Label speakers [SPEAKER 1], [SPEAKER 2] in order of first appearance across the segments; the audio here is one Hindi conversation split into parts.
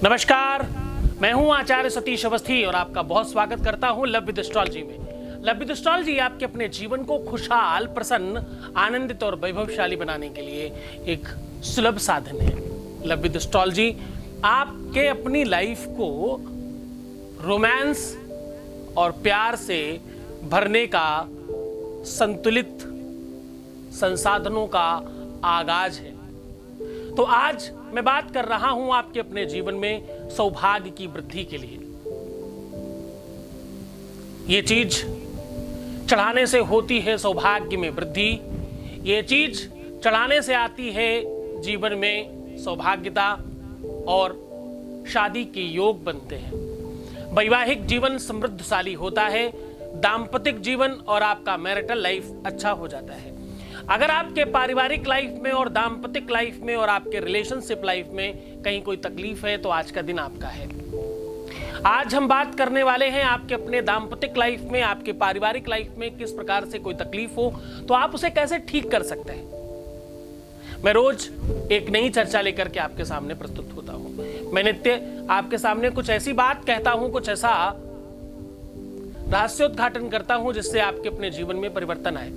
[SPEAKER 1] नमस्कार, मैं हूं आचार्य सतीश अवस्थी और आपका बहुत स्वागत करता हूं लव विद एस्ट्रोलॉजी में। लव विद एस्ट्रोलॉजी आपके अपने जीवन को खुशहाल, प्रसन्न, आनंदित और वैभवशाली बनाने के लिए एक सुलभ साधन है। लव विद एस्ट्रोलॉजी आपके अपनी लाइफ को रोमांस और प्यार से भरने का संतुलित संसाधनों का आगाज है। तो आज मैं बात कर रहा हूं आपके अपने जीवन में सौभाग्य की वृद्धि के लिए। ये चीज चढ़ाने से होती है सौभाग्य में वृद्धि, ये चीज चढ़ाने से आती है जीवन में सौभाग्यता और शादी के योग बनते हैं। वैवाहिक जीवन समृद्धशाली होता है, दाम्पतिक जीवन और आपका मैरिटल लाइफ अच्छा हो जाता है। अगर आपके पारिवारिक लाइफ में और दाम्पतिक लाइफ में और आपके रिलेशनशिप लाइफ में कहीं कोई तकलीफ है तो आज का दिन आपका है। आज हम बात करने वाले हैं आपके अपने दाम्पतिक लाइफ में, आपके पारिवारिक लाइफ में किस प्रकार से कोई तकलीफ हो तो आप उसे कैसे ठीक कर सकते हैं। मैं रोज एक नई चर्चा लेकर के आपके सामने प्रस्तुत होता हूं। मैं नित्य आपके सामने कुछ ऐसी बात कहता हूं, कुछ ऐसा रहस्योद्घाटन करता हूं जिससे आपके अपने जीवन में परिवर्तन आए।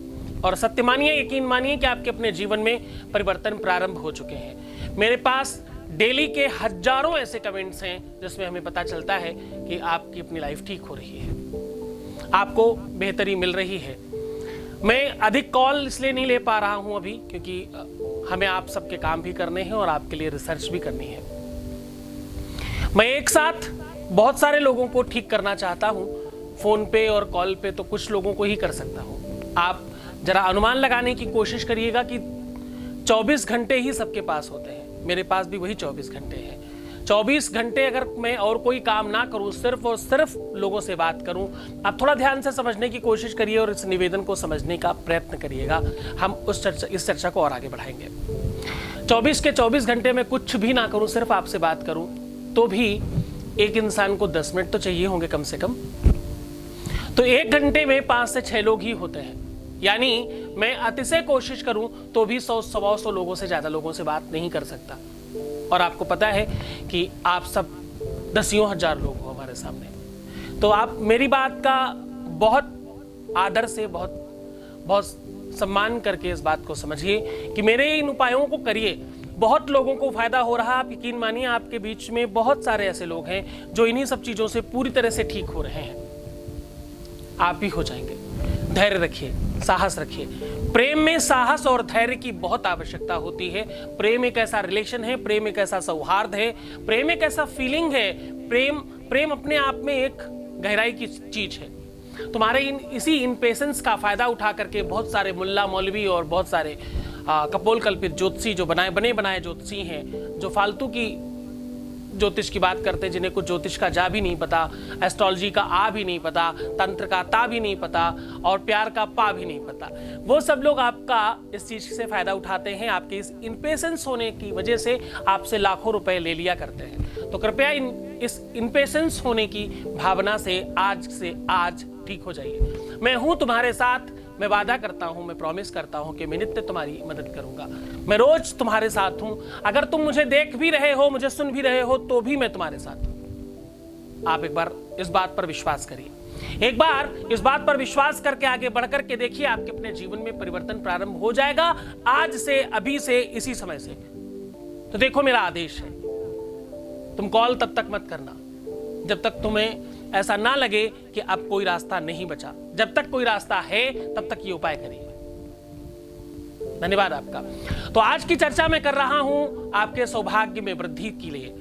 [SPEAKER 1] और सत्य मानिए, यकीन मानिए कि आपके अपने जीवन में परिवर्तन प्रारंभ हो चुके हैं। मेरे पास डेली के हजारों ऐसे कमेंट्स हैं जिसमें हमें पता चलता है कि आपकी अपनी लाइफ ठीक हो रही है, आपको बेहतरी मिल रही है। मैं अधिक कॉल इसलिए नहीं ले पा रहा हूं अभी क्योंकि हमें आप सबके काम भी करने हैं और आपके लिए रिसर्च भी करनी है। मैं एक साथ बहुत सारे लोगों को ठीक करना चाहता हूं। फोन पे और कॉल पे तो कुछ लोगों को ही कर सकता हूं। आप जरा अनुमान लगाने की कोशिश करिएगा कि 24 घंटे ही सबके पास होते हैं, मेरे पास भी वही 24 घंटे हैं। 24 घंटे अगर मैं और कोई काम ना करूं, सिर्फ और सिर्फ लोगों से बात करूं, आप थोड़ा ध्यान से समझने की कोशिश करिए और इस निवेदन को समझने का प्रयत्न करिएगा। हम इस चर्चा को और आगे बढ़ाएंगे। 24 के 24 घंटे में कुछ भी ना करूं, सिर्फ आपसे बात करूं, तो भी एक इंसान को 10 मिनट तो चाहिए होंगे कम से कम। तो एक घंटे में 5 से 6 लोग ही होते हैं, यानी मैं अतिशय कोशिश करूं तो भी 100-125 लोगों से ज्यादा लोगों से बात नहीं कर सकता। और आपको पता है कि आप सब दसियों हजार लोग हो हमारे सामने, तो आप मेरी बात का बहुत आदर से, बहुत सम्मान करके इस बात को समझिए कि मेरे इन उपायों को करिए। बहुत लोगों को फायदा हो रहा है। आप यकीन मानिए, आपके बीच में बहुत सारे ऐसे लोग हैं जो इन्हीं सब चीजों से पूरी तरह से ठीक हो रहे हैं। आप भी हो जाएंगे। धैर्य रखिए, साहस रखिए। प्रेम में साहस और धैर्य की बहुत आवश्यकता होती है। प्रेम एक ऐसा रिलेशन है, प्रेम एक ऐसा सौहार्द है, प्रेम एक ऐसा फीलिंग है। प्रेम अपने आप में एक गहराई की चीज है। तुम्हारे इसी इम्पेशेंस का फायदा उठा करके बहुत सारे मुल्ला मौलवी और बहुत सारे कपोल कल्पित ज्योतिषी, जो बने बनाए ज्योतिषी हैं, जो फालतू की ज्योतिष की बात करते हैं, जिन्हें कुछ ज्योतिष का जा भी नहीं पता, एस्ट्रोलॉजी का आ भी नहीं पता, तंत्र का ता भी नहीं पता और प्यार का पा भी नहीं पता। वो सब लोग आपका इस चीज से फायदा उठाते हैं। आपके इस इम्पेशेंस होने की वजह से आपसे लाखों रुपए ले लिया करते हैं। तो कृपया इस इम्पेशेंस होने की भावना से आज ठीक हो जाइए। मैं हूं तुम्हारे साथ। मैं वादा करता हूं, मैं प्रॉमिस करता हूं कि मैं नित्य तुम्हारी मदद करूंगा। मैं रोज तुम्हारे साथ हूं। अगर तुम मुझे देख भी रहे हो, मुझे सुन भी रहे हो, तो भी मैं तुम्हारे साथ हूं। आप एक बार इस बात पर विश्वास करिए। एक बार इस बात पर विश्वास करके आगे बढ़कर के देखिए, आपके अपने जीवन में परिवर्तन प्रारंभ हो जाएगा आज से, अभी से, इसी समय से। तो देखो, मेरा आदेश है, तुम कॉल तब तक मत करना जब तक तुम्हें ऐसा ना लगे कि अब कोई रास्ता नहीं बचा। जब तक कोई रास्ता है तब तक ये उपाय करिए। धन्यवाद आपका। तो आज की चर्चा मैं कर रहा हूं आपके सौभाग्य में वृद्धि के लिए।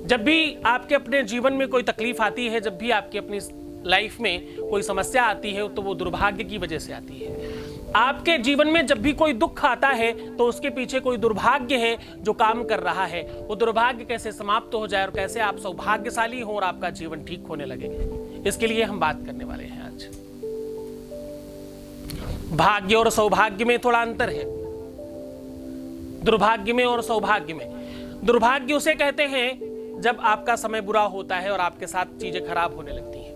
[SPEAKER 1] जब भी आपके अपने जीवन में कोई तकलीफ आती है, जब भी आपकी अपनी लाइफ में कोई समस्या आती है, तो वो दुर्भाग्य की वजह से आती है। आपके जीवन में जब भी कोई दुख आता है तो उसके पीछे कोई दुर्भाग्य है जो काम कर रहा है। वो दुर्भाग्य कैसे समाप्त हो जाए और कैसे आप सौभाग्यशाली हो और आपका जीवन ठीक होने लगे, इसके लिए हम बात करने वाले हैं आज। भाग्य और सौभाग्य में थोड़ा अंतर है। दुर्भाग्य में और सौभाग्य में, दुर्भाग्य उसे कहते हैं जब आपका समय बुरा होता है और आपके साथ चीजें खराब होने लगती हैं।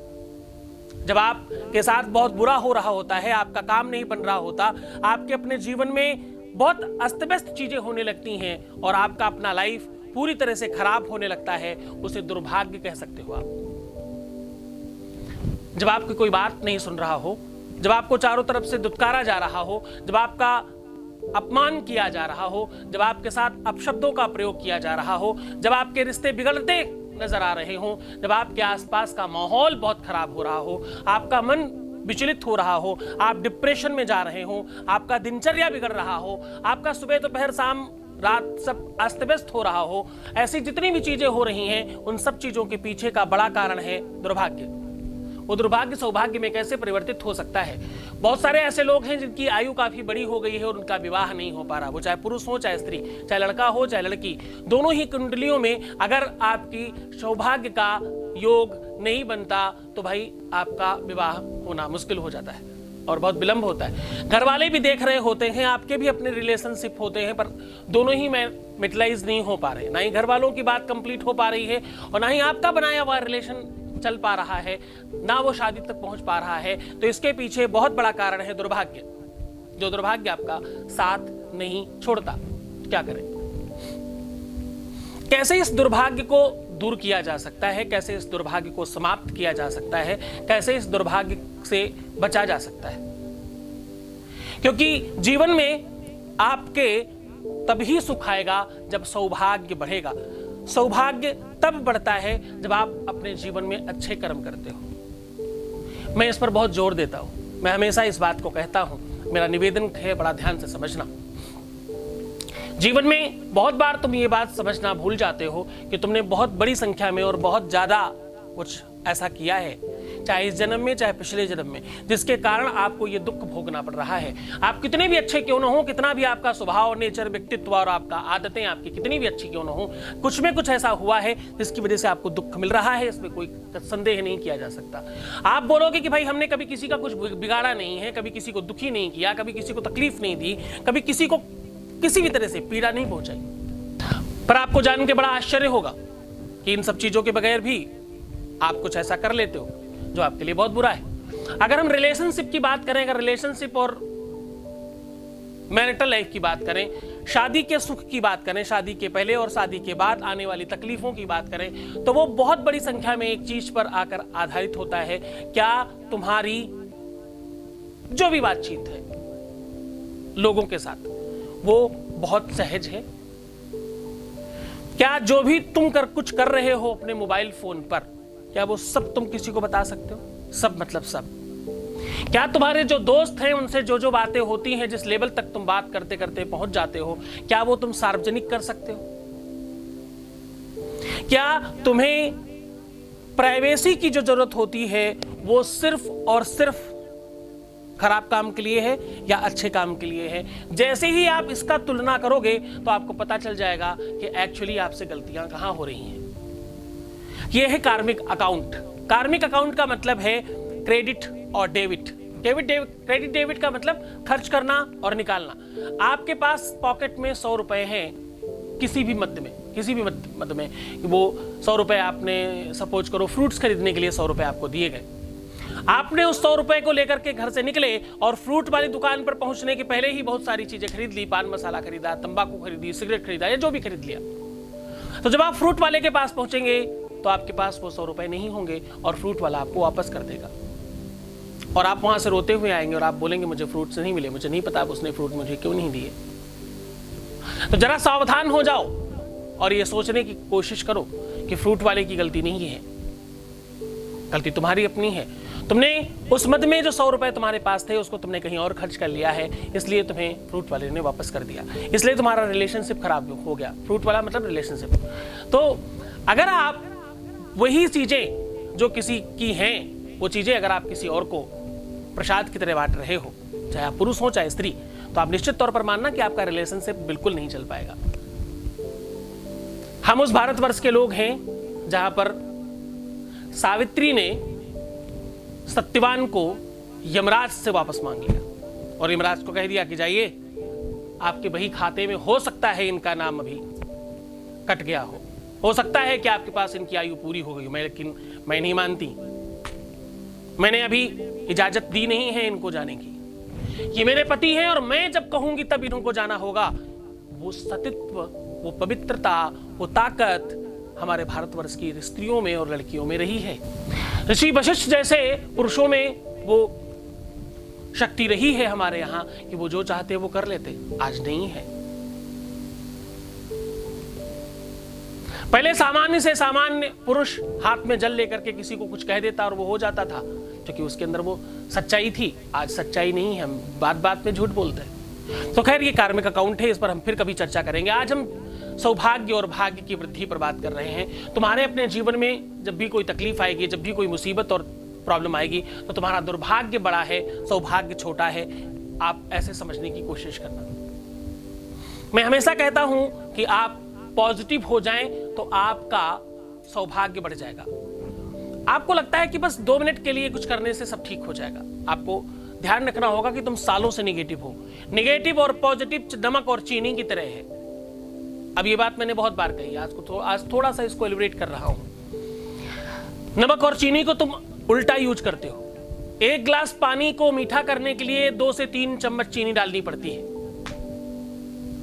[SPEAKER 1] जब आपके साथ बहुत बुरा हो रहा होता है, आपका काम नहीं बन रहा होता, आपके अपने जीवन में बहुत अस्त व्यस्त चीजें होने लगती हैं और आपका अपना लाइफ पूरी तरह से खराब होने लगता है, उसे दुर्भाग्य कह सकते हो आप। जब आपकी कोई बात नहीं सुन रहा हो, जब आपको चारों तरफ से दुत्कारा जा रहा हो, जब आपका अपमान किया जा रहा हो, जब आपके साथ अपशब्दों का प्रयोग किया जा रहा हो, जब आपके रिश्ते बिगड़ते नजर आ रहे हो, जब आपके आसपास का माहौल बहुत खराब हो रहा हो, आपका मन विचलित हो रहा हो, आप डिप्रेशन में जा रहे हो, आपका दिनचर्या बिगड़ रहा हो, आपका सुबह दोपहर शाम रात सब अस्त व्यस्त हो रहा हो, ऐसी जितनी भी चीजें हो रही हैं, उन सब चीजों के पीछे का बड़ा कारण है दुर्भाग्य। वो दुर्भाग्य सौभाग्य में कैसे परिवर्तित हो सकता है? बहुत सारे ऐसे लोग हैं जिनकी आयु काफी बड़ी हो गई है और उनका विवाह नहीं हो पा रहा, वो चाहे पुरुष हो चाहे स्त्री, चाहे लड़का हो चाहे लड़की, दोनों ही कुंडलियों में अगर आपकी सौभाग्य का योग नहीं बनता तो भाई आपका विवाह होना मुश्किल हो जाता है और बहुत विलंब होता है। घर वाले भी देख रहे होते हैं, आपके भी अपने रिलेशनशिप होते हैं, पर दोनों ही मेटलाइज नहीं हो पा रहे, ना ही घर वालों की बात कंप्लीट हो पा रही है और ना ही आपका बनाया हुआ रिलेशन चल पा रहा है, ना वो शादी तक पहुंच पा रहा है। तो इसके पीछे बहुत बड़ा कारण है दुर्भाग्य, जो दुर्भाग्य आपका साथ नहीं छोड़ता। क्या करें? कैसे इस दुर्भाग्य को दूर किया जा सकता है? कैसे इस दुर्भाग्य को समाप्त किया जा सकता है? कैसे इस दुर्भाग्य से बचा जा सकता है? क्योंकि जीवन में आपके तभी सुख आएगा जब सौभाग्य बढ़ेगा। सौभाग्य तब बढ़ता है जब आप अपने जीवन में अच्छे कर्म करते हो। मैं इस पर बहुत जोर देता हूं, मैं हमेशा इस बात को कहता हूं, मेरा निवेदन है बड़ा ध्यान से समझना। जीवन में बहुत बार तुम ये बात समझना भूल जाते हो कि तुमने बहुत बड़ी संख्या में और बहुत ज्यादा कुछ ऐसा किया है, चाहे इस जन्म में चाहे पिछले जन्म में, जिसके कारण आपको ये दुख भोगना पड़ रहा है। आप कितने भी अच्छे क्यों न हो, कितना भी आपका स्वभाव, नेचर, व्यक्तित्व और आपका आदतें आपकी कितनी भी अच्छी क्यों न हो, कुछ में कुछ ऐसा हुआ है जिसकी वजह से आपको दुख मिल रहा है, इसमें कोई संदेह नहीं किया जा सकता। आप बोलोगे कि भाई हमने कभी किसी का कुछ बिगाड़ा नहीं है, कभी किसी को दुखी नहीं किया, कभी किसी को तकलीफ नहीं दी, कभी किसी को किसी भी तरह से पीड़ा नहीं पहुंचाई, पर आपको जान के बड़ा आश्चर्य होगा कि इन सब चीजों के बगैर भी आप कुछ ऐसा कर लेते हो जो आपके लिए बहुत बुरा है। अगर हम रिलेशनशिप की बात करें, अगर रिलेशनशिप और मैरिटल लाइफ की बात करें, शादी के सुख की बात करें, शादी के पहले और शादी के बाद आने वाली तकलीफों की बात करें, तो वो बहुत बड़ी संख्या में एक चीज पर आकर आधारित होता है। क्या तुम्हारी जो भी बातचीत है लोगों के साथ वो बहुत सहज है? क्या जो भी तुम कुछ कर रहे हो अपने मोबाइल फोन पर, क्या वो सब तुम किसी को बता सकते हो? सब मतलब सब। क्या तुम्हारे जो दोस्त हैं उनसे जो जो बातें होती हैं, जिस लेवल तक तुम बात करते करते पहुंच जाते हो, क्या वो तुम सार्वजनिक कर सकते हो? क्या तुम्हें प्राइवेसी की जो जरूरत होती है वो सिर्फ और सिर्फ खराब काम के लिए है या अच्छे काम के लिए है? जैसे ही आप इसका तुलना करोगे तो आपको पता चल जाएगा कि एक्चुअली आपसे गलतियां कहां हो रही हैं। यह है कार्मिक अकाउंट। कार्मिक अकाउंट का मतलब है क्रेडिट और डेबिट। क्रेडिट डेबिट का मतलब खर्च करना और निकालना। आपके पास पॉकेट में 100 रुपए हैं, किसी भी मद में वो 100 रुपए आपने सपोज करो फ्रूट्स खरीदने के लिए 100 रुपए आपको दिए गए। आपने उस 100 रुपए को लेकर के घर से निकले और फ्रूट वाली दुकान पर पहुंचने के पहले ही बहुत सारी चीजें खरीद ली, पान मसाला खरीदा, तंबाकू खरीदी, सिगरेट खरीदा या जो भी खरीद लिया। तो जब आप फ्रूट वाले के पास पहुंचेंगे तो आपके पास वो 100 रुपए नहीं होंगे और फ्रूट वाला आपको वापस कर देगा और आप वहां से रोते हुए आएंगे और आप बोलेंगे मुझे फ्रूट्स नहीं मिले, मुझे नहीं पता उसने फ्रूट मुझे क्यों नहीं दिए। तो जरा सावधान हो जाओ और ये सोचने की कोशिश करो कि फ्रूट वाले की गलती नहीं है, गलती तुम्हारी अपनी है। तुमने उस मद में जो 100 रुपए तुम्हारे पास थे उसको तुमने कहीं और खर्च कर लिया है, इसलिए तुम्हें फ्रूट वाले ने वापस कर दिया, इसलिए तुम्हारा रिलेशनशिप खराब हो गया। फ्रूट वाला मतलब रिलेशनशिप। तो अगर आप वही चीजें जो किसी की हैं, वो चीजें अगर आप किसी और को प्रसाद की तरह बांट रहे हो, चाहे आप पुरुष हो चाहे स्त्री, तो आप निश्चित तौर पर मानना कि आपका रिलेशनशिप बिल्कुल नहीं चल पाएगा। हम उस भारतवर्ष के लोग हैं जहां पर सावित्री ने सत्यवान को यमराज से वापस मांग लिया और यमराज को कह दिया कि जाइए, आपके बही खाते में हो सकता है इनका नाम अभी कट गया हो सकता है कि आपके पास इनकी आयु पूरी हो गई, लेकिन मैं नहीं मानती, मैंने अभी इजाजत दी नहीं है इनको जाने की। ये मेरे पति हैं और मैं जब कहूंगी तब इनको जाना होगा। वो सतीत्व, वो पवित्रता, वो ताकत हमारे भारतवर्ष की स्त्रियों में और लड़कियों में रही है। ऋषि वशिष्ठ जैसे पुरुषों में वो शक्ति रही है हमारे यहाँ कि वो जो चाहते वो कर लेते, आज नहीं है। पहले सामान्य से सामान्य पुरुष हाथ में जल लेकर के किसी को कुछ कह देता और वो हो जाता था, क्योंकि उसके अंदर वो सच्चाई थी। आज सच्चाई नहीं है, हम बात बात में झूठ बोलते हैं। तो खैर, ये कार्मिक अकाउंट है, इस पर हम फिर कभी चर्चा करेंगे। आज हम सौभाग्य और भाग्य की वृद्धि पर बात कर रहे हैं। तुम्हारे अपने जीवन में जब भी कोई तकलीफ आएगी, जब भी कोई मुसीबत और प्रॉब्लम आएगी, तो तुम्हारा दुर्भाग्य बड़ा है, सौभाग्य छोटा है। आप ऐसे समझने की कोशिश करना। मैं हमेशा कहता हूं कि आप पॉजिटिव हो जाएं तो आपका सौभाग्य बढ़ जाएगा। आपको लगता है कि बस 2 मिनट के लिए कुछ करने से सब ठीक हो जाएगा। आपको ध्यान रखना होगा कि तुम सालों से निगेटिव हो। निगेटिव और पॉजिटिव नमक और चीनी की तरह है। अब ये बात मैंने बहुत बार कही, आज थोड़ा सा इसको एलिब्रेट कर रहा हूं। नमक और चीनी को तुम उल्टा यूज करते हो। 1 गिलास पानी को मीठा करने के लिए 2 से 3 चम्मच चीनी डालनी पड़ती है,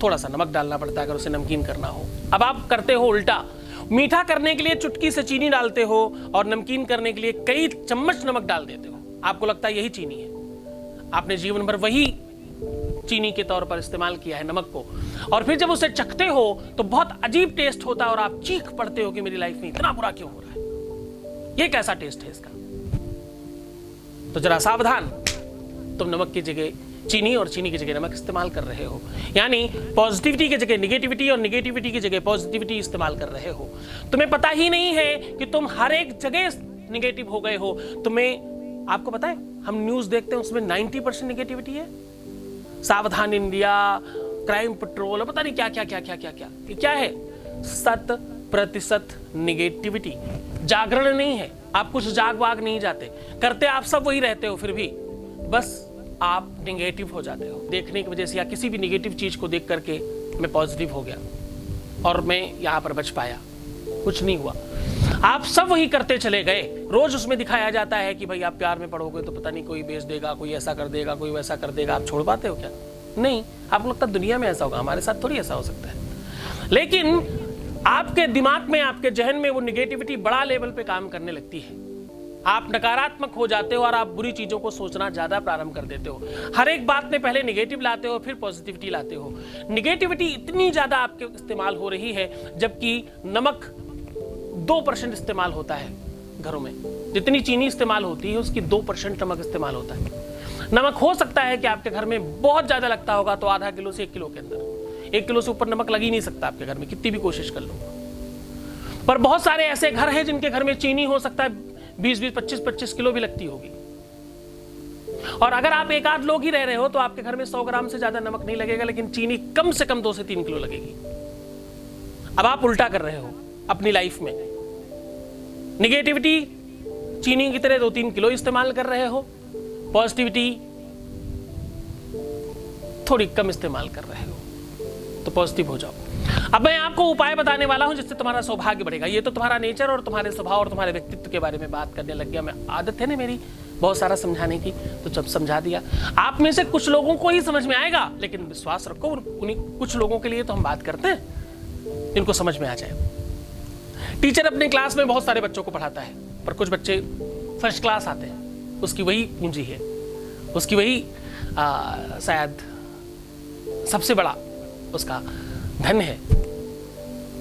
[SPEAKER 1] थोड़ा सा नमक डालना पड़ता है अगर उसे नमकीन करना हो। अब आप करते हो उल्टा, मीठा करने के लिए चुटकी से चीनी डालते हो और नमकीन करने के लिए कई चम्मच नमक डाल देते हो। आपको लगता है यही चीनी है। आपने जीवन भर वही चीनी के तौर पर इस्तेमाल किया है, नमक को, और फिर जब उसे चखते हो तो बहुत अजीब टेस्ट होता है और आप चीख पड़ते हो कि मेरी लाइफ में इतना बुरा क्यों हो रहा है, ये कैसा टेस्ट है इसका। तो जरा सावधान, तुम नमक की जगह चीनी और चीनी की जगह नमक इस्तेमाल कर रहे हो, यानी पॉजिटिविटी की जगह निगेटिविटी और निगेटिविटी की जगह पॉजिटिविटी इस्तेमाल कर रहे हो। तुम्हें पता ही नहीं है कि तुम हर एक जगह निगेटिव हो गए हो। आपको पता है, हम न्यूज देखते हैं उसमें 90% निगेटिविटी है। सावधान इंडिया, क्राइम पेट्रोल, पता नहीं क्या क्या क्या क्या क्या क्या, ये क्या है? 100% निगेटिविटी। जागरण नहीं है, आप कुछ जाग वाग नहीं जाते, करते आप सब वही रहते हो, फिर भी बस आप निगेटिव हो जाते हो देखने की वजह से, या किसी भी निगेटिव चीज को देख करके मैं पॉजिटिव हो गया और मैं यहां पर बच पाया। कुछ नहीं हुआ, आप सब वही करते चले गए। रोज उसमें दिखाया जाता है कि भाई आप प्यार में पड़ोगे तो पता नहीं कोई बेच देगा, कोई ऐसा कर देगा, कोई वैसा कर देगा। आप छोड़ पाते हो क्या? नहीं। आपको लगता है दुनिया में ऐसा होगा, हमारे साथ थोड़ी ऐसा हो सकता है। लेकिन आपके दिमाग में, आपके जहन में वो निगेटिविटी बड़ा लेवल पे काम करने लगती है। आप नकारात्मक हो जाते हो और आप बुरी चीजों को सोचना ज्यादा प्रारंभ कर देते हो। हर एक बात में पहले निगेटिव लाते हो, फिर पॉजिटिविटी लाते हो। निगेटिविटी इतनी ज्यादा आपके इस्तेमाल हो रही है, जबकि नमक 2% इस्तेमाल होता है घरों में। जितनी चीनी इस्तेमाल होती है उसकी 2% नमक इस्तेमाल होता है। नमक हो सकता है कि आपके घर में बहुत ज्यादा लगता होगा, तो आधा किलो से 1 किलो के अंदर। 1 किलो से ऊपर नमक लग ही नहीं सकता आपके घर में, कितनी भी कोशिश कर लो। पर बहुत सारे ऐसे घर हैं जिनके घर में चीनी हो सकता है 20-20, 25-25 किलो भी लगती होगी। और अगर आप 1 आध लोग ही रह रहे हो तो आपके घर में 100 ग्राम से ज्यादा नमक नहीं लगेगा, लेकिन चीनी कम से कम 2 से 3 किलो लगेगी। अब आप उल्टा कर रहे हो अपनी लाइफ में। निगेटिविटी चीनी की तरह 2-3 किलो इस्तेमाल कर रहे हो, पॉजिटिविटी थोड़ी कम इस्तेमाल कर रहे हो। तो पॉजिटिव हो जाओ। अब मैं आपको उपाय बताने वाला हूं जिससे तुम्हारा सौभाग्य बढ़ेगा। ये तो तुम्हारा नेचर और तुम्हारे स्वभाव और तुम्हारे व्यक्तित्व के बारे में बात करने लग गया। मैं, आदत है ना मेरी बहुत सारा समझाने की, तो जब समझा दिया। आप में से कुछ लोगों को ही समझ में आएगा, लेकिन विश्वास रखो उन्हीं कुछ लोगों के लिए तो हम बात करते हैं जिनको समझ में आ जाए। टीचर अपने क्लास में बहुत सारे बच्चों को पढ़ाता है, पर कुछ बच्चे फर्स्ट क्लास आते हैं, उसकी वही पूंजी है, उसकी वही शायद सबसे बड़ा उसका धन है।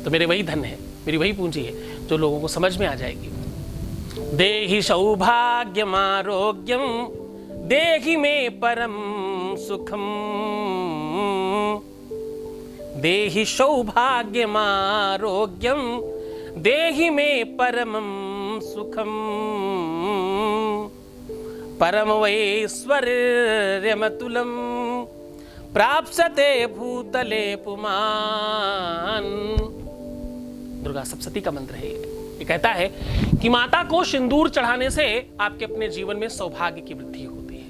[SPEAKER 1] तो मेरे वही धन है, मेरी वही पूंजी है जो लोगों को समझ में आ जाएगी। देहि सौभाग्यम आरोग्यम देहि में परम सुखम, देहि सौभाग्यम आरोग्यम देहि में परमं सुखम, परमैश्वर्यमतुलं प्राप्स्यते भूतले पुमान्। दुर्गा सप्तशती का मंत्र है ये कहता है कि माता को सिंदूर चढ़ाने से आपके अपने जीवन में सौभाग्य की वृद्धि होती है।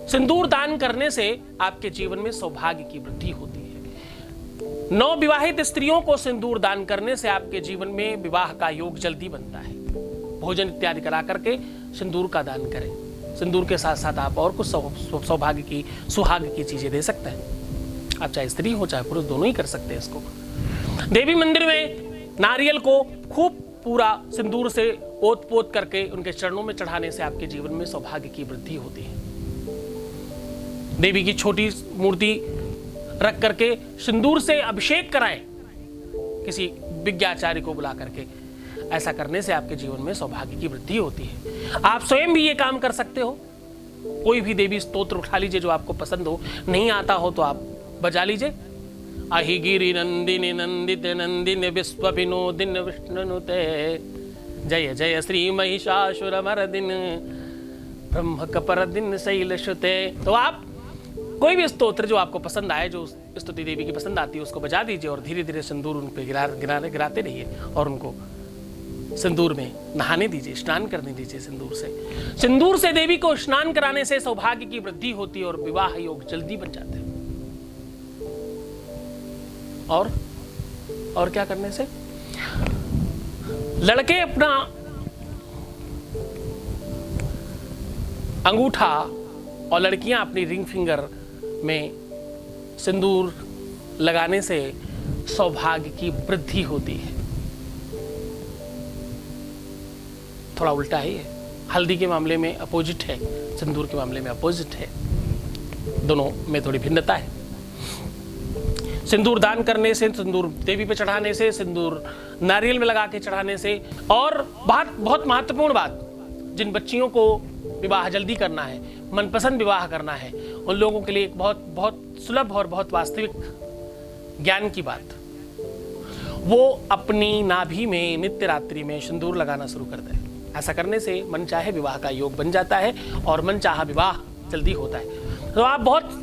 [SPEAKER 1] सिंदूर दान करने से आपके जीवन में सौभाग्य की वृद्धि होती है। नवविवाहित स्त्रियों को सिंदूर दान करने से आपके जीवन में विवाह का योग जल्दी बनता है। भोजन इत्यादि करा करके सिंदूर का दान करें। सिंदूर के साथ साथ आप और कुछ सौभाग्य की, सुहाग की चीजें दे सकते हैं। आप चाहे स्त्री हो चाहे पुरुष, दोनों ही कर सकते हैं इसको। देवी मंदिर में नारियल को खूब पूरा सिंदूर से ओत पोत करके उनके चरणों में चढ़ाने से आपके जीवन में सौभाग्य की वृद्धि होती है। देवी की छोटी मूर्ति रख करके सिंदूर से अभिषेक कराएं किसी विज्ञाचार्य को बुला करके। ऐसा करने से आपके जीवन में सौभाग्य की वृद्धि होती है। आप स्वयं भी ये काम कर सकते हो। कोई भी देवी स्तोत्र उठा लीजिए जो आपको पसंद हो, नहीं आता हो तो आप बजा लीजिए। अहि गिरि नंदिनी नंदित नंदिनी विश्व विनोदिन विष्णुनुते जय जय श्री महिषासुर मर्दिन ब्रह्म कपरदिन शैलश्रुते। तो आप कोई भी स्तोत्र जो आपको पसंद आए, जो स्तुति देवी की पसंद आती है, उसको बजा दीजिए और धीरे धीरे सिंदूर उन पे गिराते रहिए और उनको सिंदूर में नहाने दीजिए, स्नान करने दीजिए सिंदूर से। सिंदूर से देवी को स्नान कराने से सौभाग्य की वृद्धि होती है और विवाह योग जल्दी बन जाते हैं। और क्या करने से? लड़के अपना अंगूठा और लड़कियां अपनी रिंग फिंगर में सिंदूर लगाने से सौभाग्य की वृद्धि होती है। थोड़ा उल्टा है ये। हल्दी के मामले में अपोजिट है, सिंदूर के मामले में अपोजिट है। दोनों में थोड़ी भिन्नता है। सिंदूर दान करने से, सिंदूर देवी पे चढ़ाने से, सिंदूर नारियल में लगा के चढ़ाने से, और बहुत महत्वपूर्ण बात, जिन बच्चियों को विवाह जल्दी करना है, मनपसंद विवाह करना है, उन लोगों के लिए एक बहुत सुलभ और बहुत वास्तविक ज्ञान की बात, वो अपनी नाभि में नित्य रात्रि में सिंदूर लगाना शुरू कर दें। ऐसा करने से मनचाहे विवाह का योग बन जाता है और मनचाहा विवाह जल्दी होता है। तो आप बहुत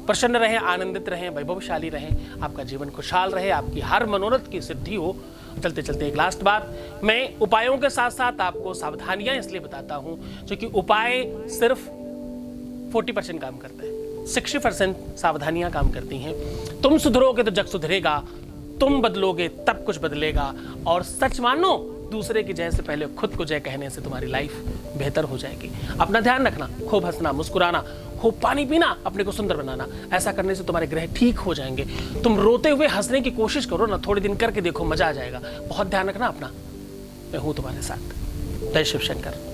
[SPEAKER 1] प्रसन्न रहें, आनंदित रहें, वैभवशाली रहें, आपका जीवन खुशहाल रहे, आपकी हर मनोरथ की सिद्धि हो। चलते चलते एक लास्ट बात, मैं उपायों के साथ साथ आपको सावधानियां इसलिए बताता हूं क्योंकि उपाय सिर्फ 40% काम करते हैं, 60% सावधानियां काम करती हैं। तुम सुधरोगे तो जग सुधरेगा, तुम बदलोगे तब कुछ बदलेगा, और सच मानो दूसरे की जय से पहले खुद को जय कहने से तुम्हारी लाइफ बेहतर हो जाएगी। अपना ध्यान रखना, खूब हंसना, मुस्कुराना, खूब पानी पीना, अपने को सुंदर बनाना। ऐसा करने से तुम्हारे ग्रह ठीक हो जाएंगे। तुम रोते हुए हंसने की कोशिश करो ना, थोड़े दिन करके देखो, मजा आ जाएगा। बहुत ध्यान रखना अपना। मैं हूं तुम्हारे साथ। जय शिव शंकर।